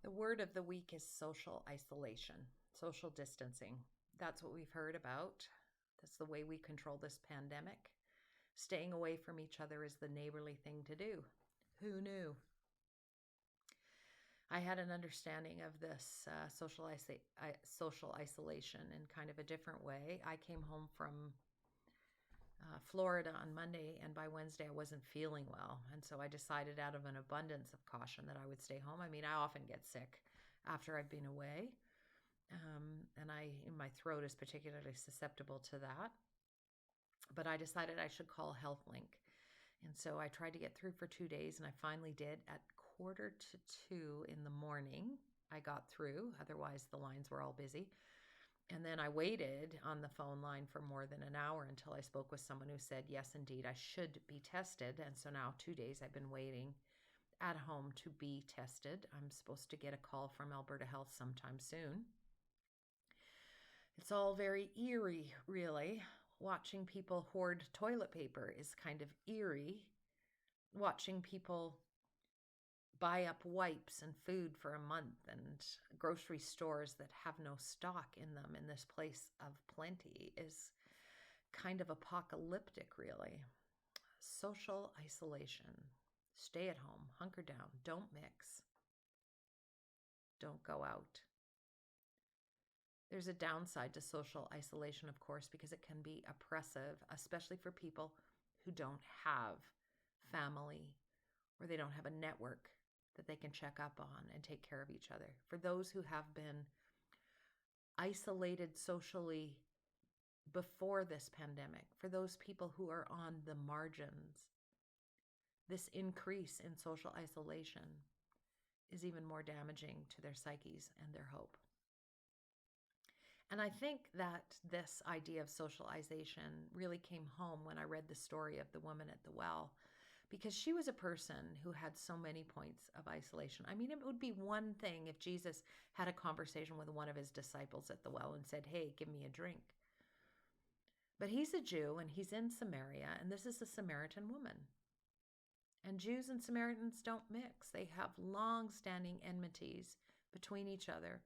The word of the week is social isolation, social distancing. That's what we've heard about. That's the way we control this pandemic. Staying away from each other is the neighborly thing to do. Who knew? I had an understanding of this social isolation in kind of a different way. I came home from Florida on Monday, and by Wednesday I wasn't feeling well. And so I decided, out of an abundance of caution, that I would stay home. I mean, I often get sick after I've been away, and my throat is particularly susceptible to that. But I decided I should call HealthLink. And so I tried to get through for 2 days, and I finally did. At 1:45 in the morning, I got through. Otherwise, the lines were all busy. And then I waited on the phone line for more than an hour until I spoke with someone who said, yes, indeed, I should be tested. And so now 2 days I've been waiting at home to be tested. I'm supposed to get a call from Alberta Health sometime soon. It's all very eerie, really. Watching people hoard toilet paper is kind of eerie. Watching people buy up wipes and food for a month, and grocery stores that have no stock in them in this place of plenty is kind of apocalyptic, really. Social isolation. Stay at home, hunker down, don't mix, don't go out. There's a downside to social isolation, of course, because it can be oppressive, especially for people who don't have family or they don't have a network that they can check up on and take care of each other. For those who have been isolated socially before this pandemic, for those people who are on the margins, this increase in social isolation is even more damaging to their psyches and their hope. And I think that this idea of socialization really came home when I read the story of the woman at the well, because she was a person who had so many points of isolation. I mean, it would be one thing if Jesus had a conversation with one of his disciples at the well and said, hey, give me a drink. But he's a Jew and he's in Samaria, and this is a Samaritan woman. And Jews and Samaritans don't mix. They have long-standing enmities between each other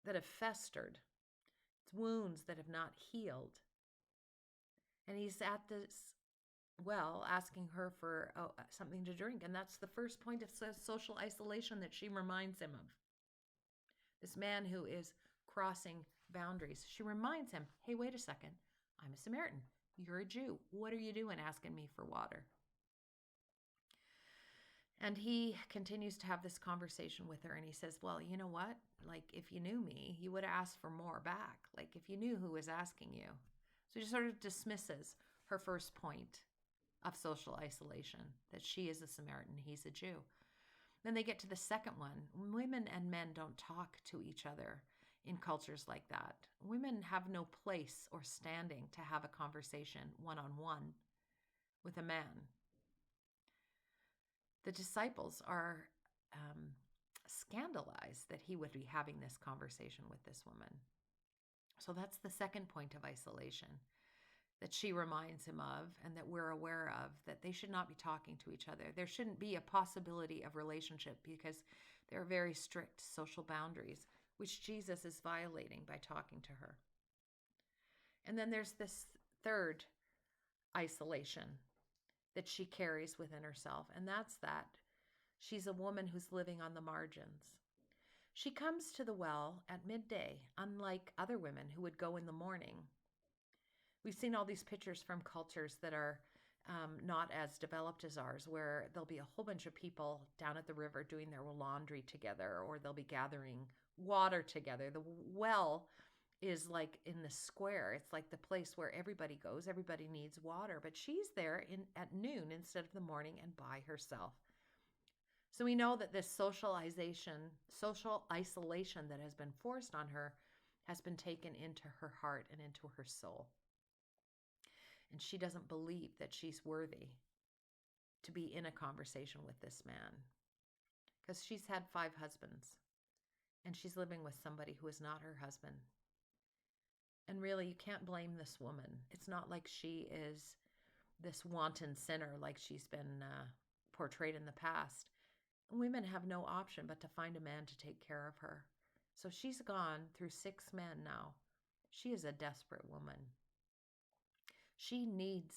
that have festered. It's wounds that have not healed. And he's at this well asking her for something to drink. And that's the first point of social isolation that she reminds him of. This man who is crossing boundaries. She reminds him, hey, wait a second. I'm a Samaritan. You're a Jew. What are you doing asking me for water? And he continues to have this conversation with her, and he says, well, you know what? Like, if you knew me, you would have asked for more back. Like, if you knew who was asking you. So he sort of dismisses her first point of social isolation, that she is a Samaritan, he's a Jew. Then they get to the second one. Women and men don't talk to each other in cultures like that. Women have no place or standing to have a conversation one-on-one with a man. The disciples are scandalized that he would be having this conversation with this woman. So that's the second point of isolation that she reminds him of, and that we're aware of, that they should not be talking to each other. There shouldn't be a possibility of relationship because there are very strict social boundaries, which Jesus is violating by talking to her. And then there's this third isolation that she carries within herself, and that's that she's a woman who's living on the margins. She comes to the well at midday, unlike other women who would go in the morning. We've seen all these pictures from cultures that are not as developed as ours, where there'll be a whole bunch of people down at the river doing their laundry together, or they'll be gathering water together. The well is like in the square. It's like the place where everybody goes. Everybody needs water, but she's there at noon instead of the morning and by herself. So we know that this social isolation that has been forced on her has been taken into her heart and into her soul. And she doesn't believe that she's worthy to be in a conversation with this man, because she's had 5 husbands and she's living with somebody who is not her husband. And really, you can't blame this woman. It's not like she is this wanton sinner like she's been portrayed in the past. women have no option but to find a man to take care of her. So she's gone through 6 men now. She is a desperate woman. She needs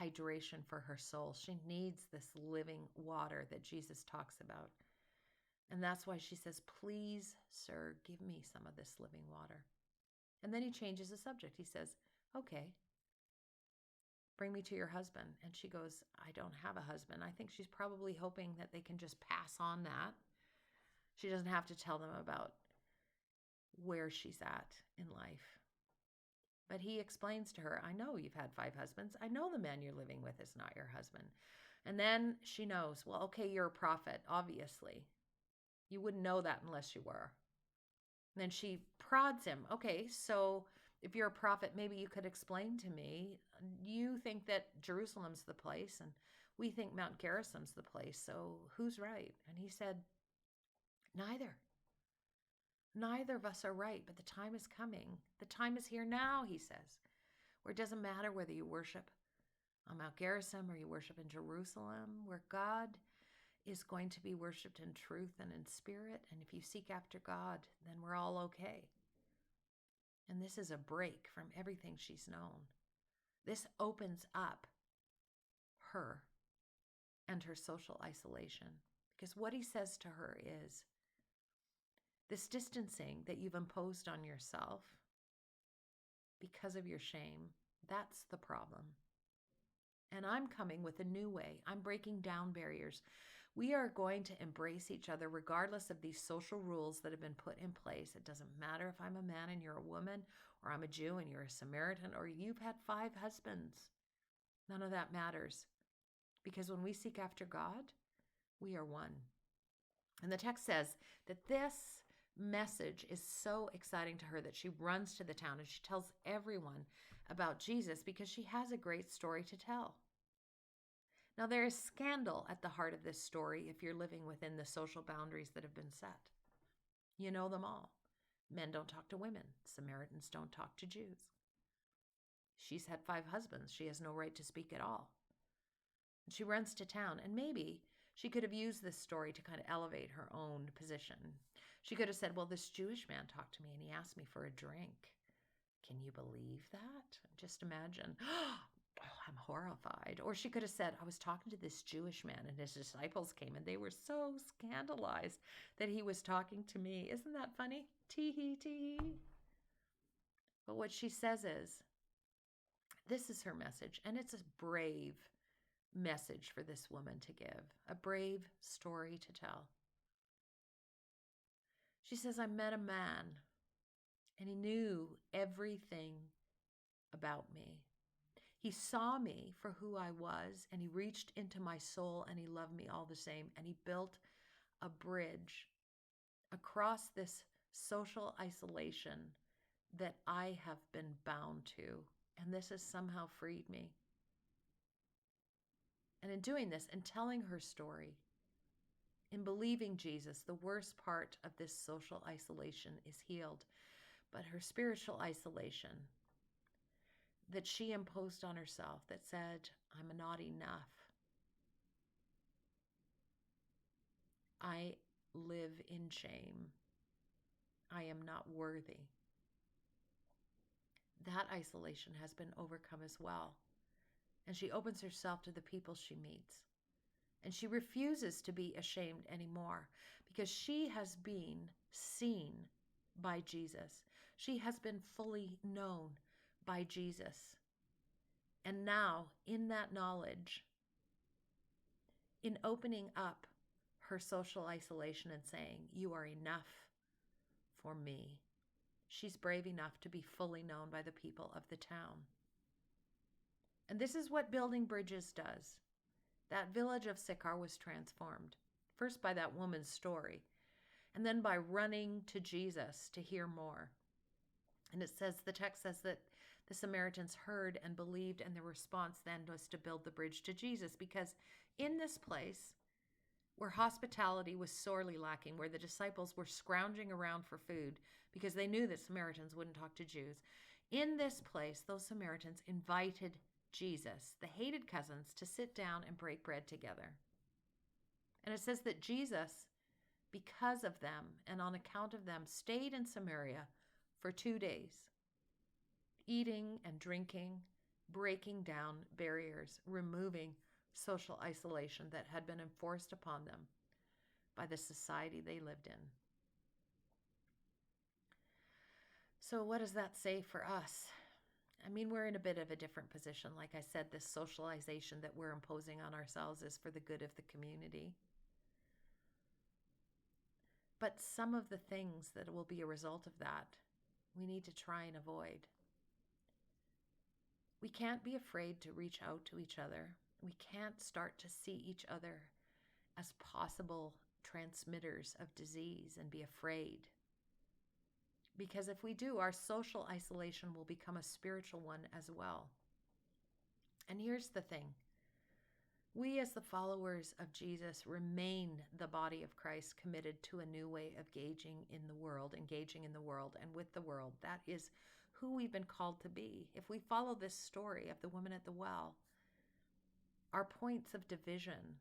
hydration for her soul. She needs this living water that Jesus talks about. And that's why she says, please, sir, give me some of this living water. And then he changes the subject. He says, okay, bring me to your husband. And she goes, I don't have a husband. I think she's probably hoping that they can just pass on that. She doesn't have to tell them about where she's at in life. But he explains to her, I know you've had 5 husbands. I know the man you're living with is not your husband. And then she knows, well, okay, you're a prophet, obviously. You wouldn't know that unless you were. And then she prods him. Okay, so if you're a prophet, maybe you could explain to me. You think that Jerusalem's the place, and we think Mount Gerizim's the place. So who's right? And he said, neither. Neither of us are right, but the time is coming. The time is here now, he says, where it doesn't matter whether you worship on Mount Gerizim or you worship in Jerusalem, where God is going to be worshiped in truth and in spirit. And if you seek after God, then we're all okay. And this is a break from everything she's known. This opens up her and her social isolation. Because what he says to her is, this distancing that you've imposed on yourself because of your shame, that's the problem. And I'm coming with a new way. I'm breaking down barriers. We are going to embrace each other regardless of these social rules that have been put in place. It doesn't matter if I'm a man and you're a woman, or I'm a Jew and you're a Samaritan, or you've had 5 husbands. None of that matters. Because when we seek after God, we are one. And the text says that this message is so exciting to her that she runs to the town and she tells everyone about Jesus because she has a great story to tell. Now, there is scandal at the heart of this story if you're living within the social boundaries that have been set. You know them all. Men don't talk to women. Samaritans don't talk to Jews. She's had 5 husbands. She has no right to speak at all. And she runs to town, and maybe she could have used this story to kind of elevate her own position. She could have said, well, this Jewish man talked to me and he asked me for a drink. Can you believe that? Just imagine. Oh, I'm horrified. Or she could have said, I was talking to this Jewish man and his disciples came and they were so scandalized that he was talking to me. Isn't that funny? Tee-hee, tee-hee. But what she says is, this is her message, and it's a brave message for this woman to give, a brave story to tell. She says, I met a man, and he knew everything about me. He saw me for who I was, and he reached into my soul, and he loved me all the same, and he built a bridge across this social isolation that I have been bound to, and this has somehow freed me. And in doing this, and telling her story, in believing Jesus, the worst part of this social isolation is healed. But her spiritual isolation that she imposed on herself that said, I'm not enough. I live in shame. I am not worthy. That isolation has been overcome as well. And she opens herself to the people she meets. And she refuses to be ashamed anymore because she has been seen by Jesus. She has been fully known by Jesus. And now, in that knowledge, in opening up her social isolation and saying, you are enough for me, she's brave enough to be fully known by the people of the town. And this is what building bridges does. That village of Sychar was transformed, first by that woman's story, and then by running to Jesus to hear more. And it says, the text says that the Samaritans heard and believed, and their response then was to build the bridge to Jesus, because in this place where hospitality was sorely lacking, where the disciples were scrounging around for food because they knew that Samaritans wouldn't talk to Jews, in this place, those Samaritans invited Jesus, the hated cousins, to sit down and break bread together. And it says that Jesus, because of them and on account of them, stayed in Samaria for 2 days, eating and drinking, breaking down barriers, removing social isolation that had been enforced upon them by the society they lived in. So what does that say for us? I mean, we're in a bit of a different position. Like I said, this socialization that we're imposing on ourselves is for the good of the community. But some of the things that will be a result of that, we need to try and avoid. We can't be afraid to reach out to each other. We can't start to see each other as possible transmitters of disease and be afraid. Because if we do, our social isolation will become a spiritual one as well. And here's the thing. We as the followers of Jesus remain the body of Christ, committed to a new way of engaging in the world and with the world. That is who we've been called to be. If we follow this story of the woman at the well, our points of division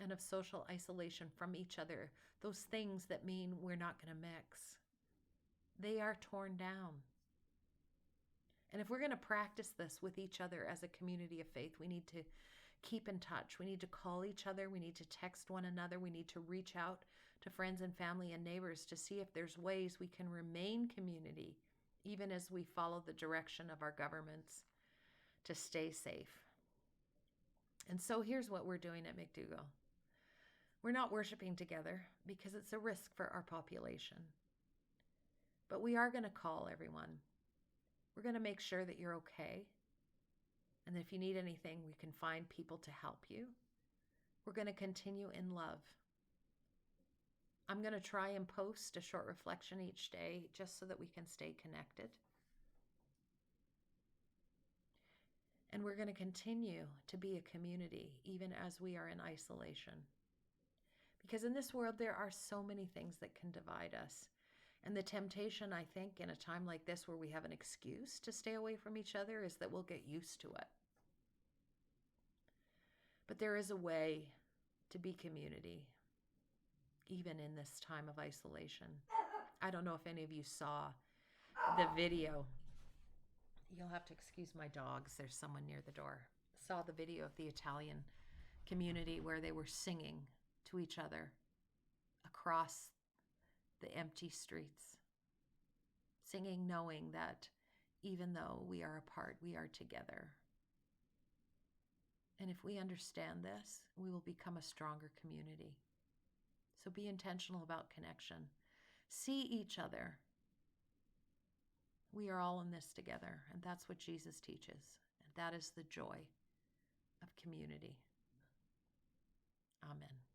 and of social isolation from each other, those things that mean we're not going to mix, they are torn down. And if we're going to practice this with each other as a community of faith, we need to keep in touch. We need to call each other. We need to text one another. We need to reach out to friends and family and neighbors to see if there's ways we can remain community, even as we follow the direction of our governments to stay safe. And so here's what we're doing at McDougall. We're not worshiping together because it's a risk for our population. But we are going to call everyone. We're going to make sure that you're okay. And if you need anything, we can find people to help you. We're going to continue in love. I'm going to try and post a short reflection each day just so that we can stay connected. And we're going to continue to be a community even as we are in isolation. Because in this world, there are so many things that can divide us. And the temptation, I think, in a time like this where we have an excuse to stay away from each other is that we'll get used to it. But there is a way to be community, even in this time of isolation. I don't know if any of you saw the video. You'll have to excuse my dogs. There's someone near the door. Saw the video of the Italian community where they were singing to each other across the empty streets, singing knowing that even though we are apart, we are together. And if we understand this, we will become a stronger community. So be intentional about connection. See each other. We are all in this together, and that's what Jesus teaches. And that is the joy of community. Amen.